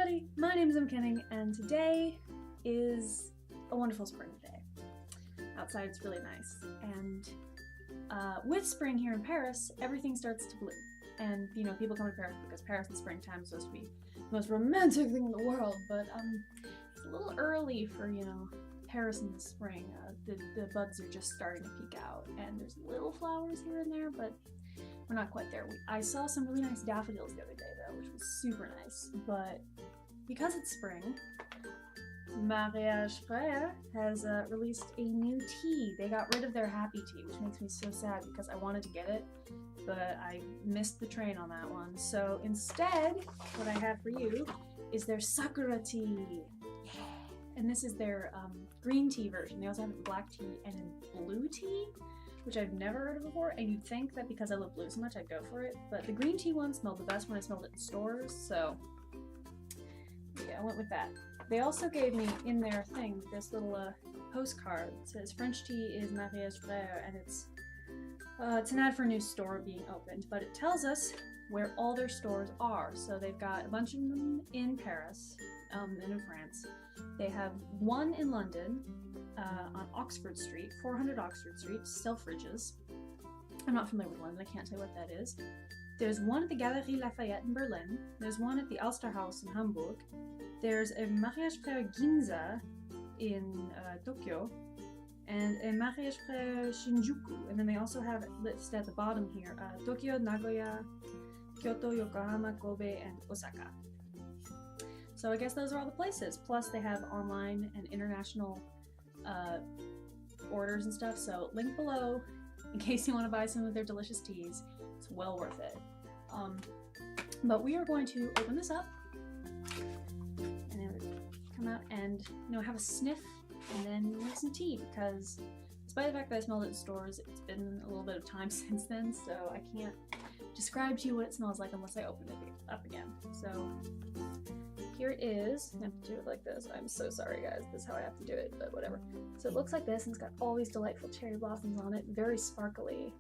everybody, my name is Kenning, and today is a wonderful spring day. Outside it's really nice, and with spring here in Paris, everything starts to bloom. And you know, people come to Paris because Paris in springtime is supposed to be the most romantic thing in the world, but it's a little early for, you know, Paris in the spring. The buds are just starting to peek out, and there's little flowers here and there, but we're not quite there. I saw some really nice daffodils the other day though, which was super nice, but because it's spring, Mariage Frère has released a new tea. They got rid of their happy tea, which makes me so sad because I wanted to get it, but I missed the train on that one. So instead, what I have for you is their Sakura Tea. Yeah. And this is their green tea version. They also have it in black tea and in blue tea, which I've never heard of before, and you'd think that because I love blue so much I'd go for it, but the green tea one smelled the best when I smelled it in stores, so yeah, I went with that. They also gave me in their thing this little postcard. It says French tea is Mariage Frère, and it's an ad for a new store being opened, but it tells us where all their stores are. So they've got a bunch of them in Paris and in France. They have one in London on Oxford Street, 400 Oxford Street, Selfridges. I'm not familiar with London, I can't tell you what that is. There's one at the Galerie Lafayette in Berlin. There's one at the Alsterhaus in Hamburg. There's a Mariage Frère Ginza in Tokyo, and a Mariage Frère Shinjuku. And then they also have it listed at the bottom here, Tokyo, Nagoya, Kyoto, Yokohama, Kobe, and Osaka. So I guess those are all the places. Plus they have online and international orders and stuff, so link below in case you want to buy some of their delicious teas. It's well worth it. But we are going to open this up and it would come out and, you know, have a sniff and then make some tea, because despite the fact that I smelled it in stores, it's been a little bit of time since then, so I can't describe to you what it smells like unless I open it up again. So here it is. I have to do it like this. I'm so sorry guys, this is how I have to do it, but whatever. So it looks like this, and it's got all these delightful cherry blossoms on it, very sparkly,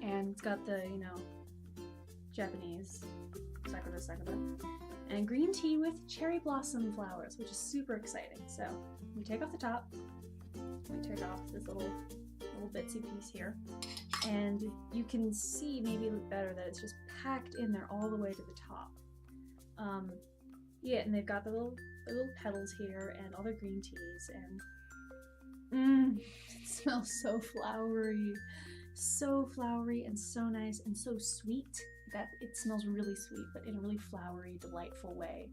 and it's got the, you know, Japanese Sakura Sakura, and green tea with cherry blossom flowers, which is super exciting. So we take off the top, we take off this little bitsy piece here, and you can see maybe better that it's just packed in there all the way to the top. Yeah, and they've got the little petals here and all their green teas, and it smells so flowery and so nice and so sweet that it smells really sweet, but in a really flowery, delightful way.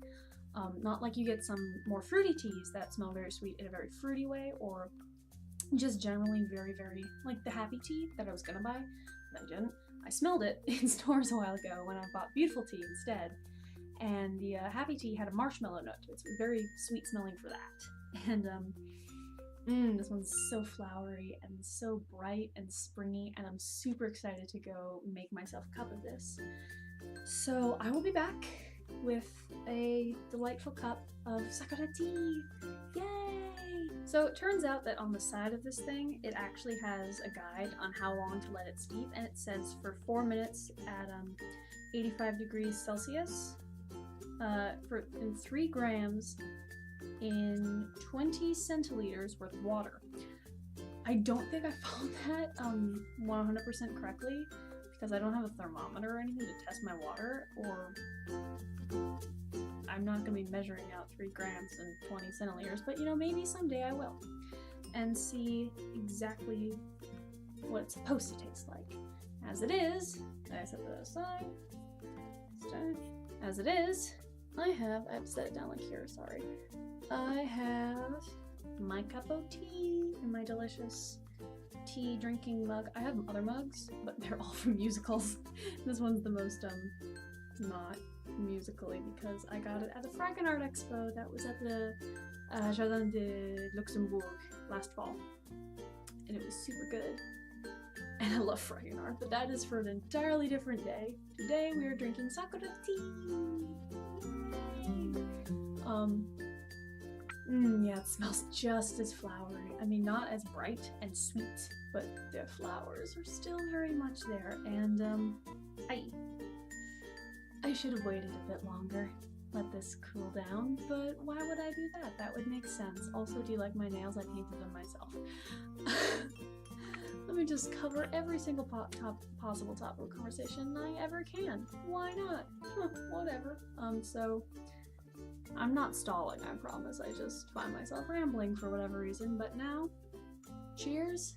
Not like you get some more fruity teas that smell very sweet in a very fruity way, or just generally very, very, like the happy tea that I was gonna buy, but I didn't. I smelled it in stores a while ago when I bought beautiful tea instead. And the happy tea had a marshmallow note to it, so it was very sweet smelling for that. And this one's so flowery and so bright and springy, and I'm super excited to go make myself a cup of this. So I will be back with a delightful cup of Sakura tea. Yay! So it turns out that on the side of this thing, it actually has a guide on how long to let it steep, and it says for 4 minutes at 85 degrees Celsius. In 3 grams in 20 centiliters worth of water. I don't think I followed that 100% correctly, because I don't have a thermometer or anything to test my water, or I'm not going to be measuring out 3 grams in 20 centiliters, but you know, maybe someday I will, and see exactly what it's supposed to taste like. As it is, I set that aside. As it is, I have to set it down like here, sorry. I have my cup of tea in my delicious tea drinking mug. I have other mugs, but they're all from musicals. This one's the most not musically, because I got it at the Fragonard Expo that was at the Jardin de Luxembourg last fall, and it was super good. And I love Fragonard, but that is for an entirely different day. Today we are drinking Sakura tea! Yeah, it smells just as flowery. I mean, not as bright and sweet, but the flowers are still very much there, and I should have waited a bit longer. let this cool down, but why would I do that? That would make sense. Also, do you like my nails? I painted them myself. Let me just cover every single possible topic of conversation I ever can. Why not? Whatever. So I'm not stalling, I promise. I just find myself rambling for whatever reason. But now, cheers.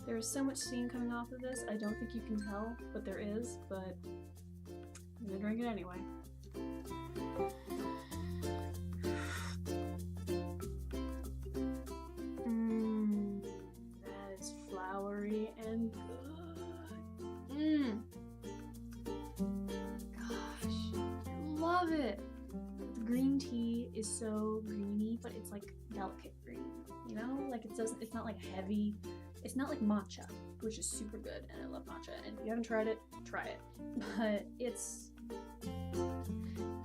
There is so much steam coming off of this. I don't think you can tell, but there is. But I'm gonna drink it anyway. That is flowery and good. Gosh, I love it. The green tea is so greeny, but it's like delicate green. You know, like it's not like heavy. It's not like matcha, which is super good, and I love matcha. And if you haven't tried it, try it. But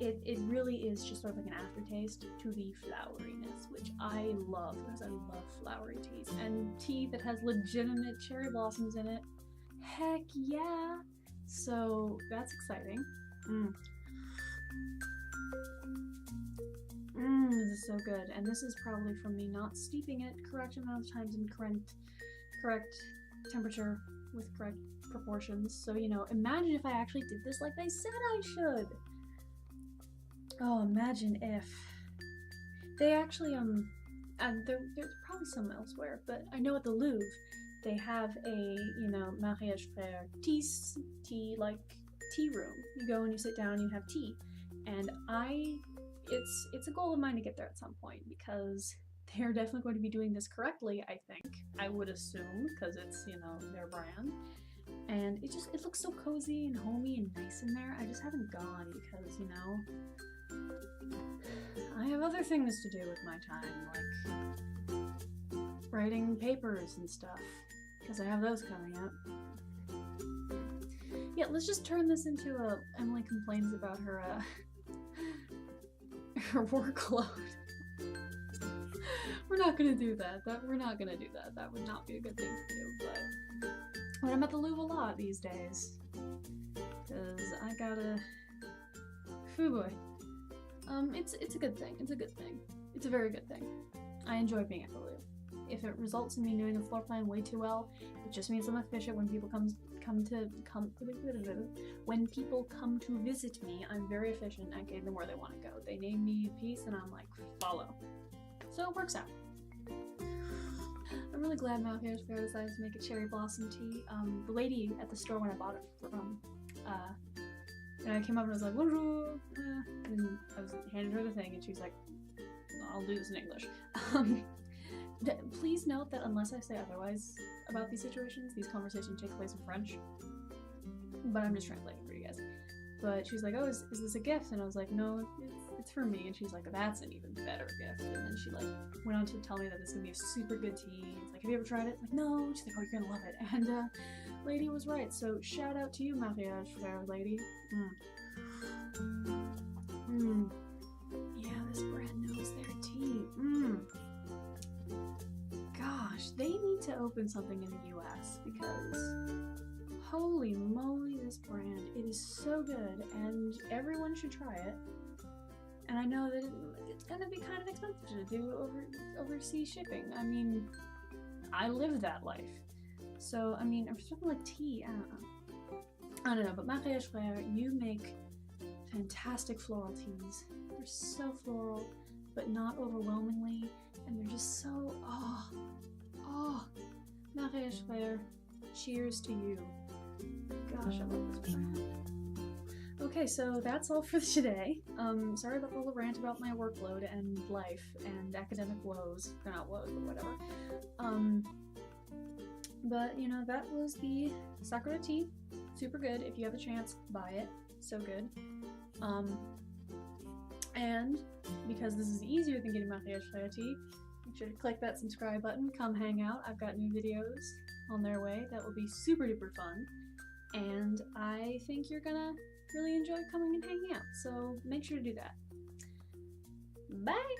it really is just sort of like an aftertaste to the floweriness, which I love because I love flowery teas. And tea that has legitimate cherry blossoms in it, heck yeah! So that's exciting. This is so good. And this is probably from me not steeping it correct amount of times in correct temperature with correct proportions. So, you know, imagine if I actually did this like they said I should. Oh, imagine if they actually and there's probably some elsewhere, but I know at the Louvre they have a, you know, mariage frère tea like tea room. You go and you sit down and you have tea, and it's a goal of mine to get there at some point because they're definitely going to be doing this correctly, I think. I would assume, because it's, you know, their brand. And it looks so cozy and homey and nice in there. I just haven't gone because, you know, I have other things to do with my time, like writing papers and stuff, because I have those coming up. Yeah, let's just turn this into a Emily complains about her her workload. We're not gonna do that. We're not gonna do that. That would not be a good thing to do. But I'm at the Louvre a lot these days, cause I gotta. Foo boy. It's a good thing. It's a good thing. It's a very good thing. I enjoy being at the Louvre. If it results in me knowing the floor plan way too well, it just means I'm efficient when people when people come to visit me. I'm very efficient at getting them where they want to go. They name me a piece, and I'm like, follow. So it works out. I'm really glad Mariage Frère decided to make a cherry blossom tea. The lady at the store when I bought it from, and I came up and I was like, bonjour, and I was handing her the thing, and she was like, I'll do this in English. Please note that unless I say otherwise about these situations, these conversations take place in French. But I'm just translating for you guys. But she was like, oh, is this a gift? And I was like, no, it's for me. And she's like, that's an even better gift. And then she like went on to tell me that this is gonna be a super good tea. It's like, have you ever tried it? It's like, no. She's like, oh, you're gonna love it. And lady was right. So shout out to you, Mariage Frère lady. Yeah, this brand knows their tea. Gosh, they need to open something in the US because holy moly, this brand, it is so good and everyone should try it. And I know that it's gonna be kind of expensive to do overseas shipping. I mean, I live that life. So, I mean, for something like tea, I don't know, but Mariage Frère, you make fantastic floral teas. They're so floral, but not overwhelmingly, and they're just so, Mariage Frère, cheers to you. Gosh, I love this brand. Okay, so that's all for today. Sorry about the little rant about my workload and life and academic woes. They're not woes, but whatever. But, you know, that was the Sakura Tea. Super good. If you have a chance, buy it. So good. And because this is easier than getting Mariage Frère tea, make sure to click that subscribe button. Come hang out. I've got new videos on their way that will be super duper fun. And I think you're gonna really enjoy coming and hanging out. So make sure to do that. Bye!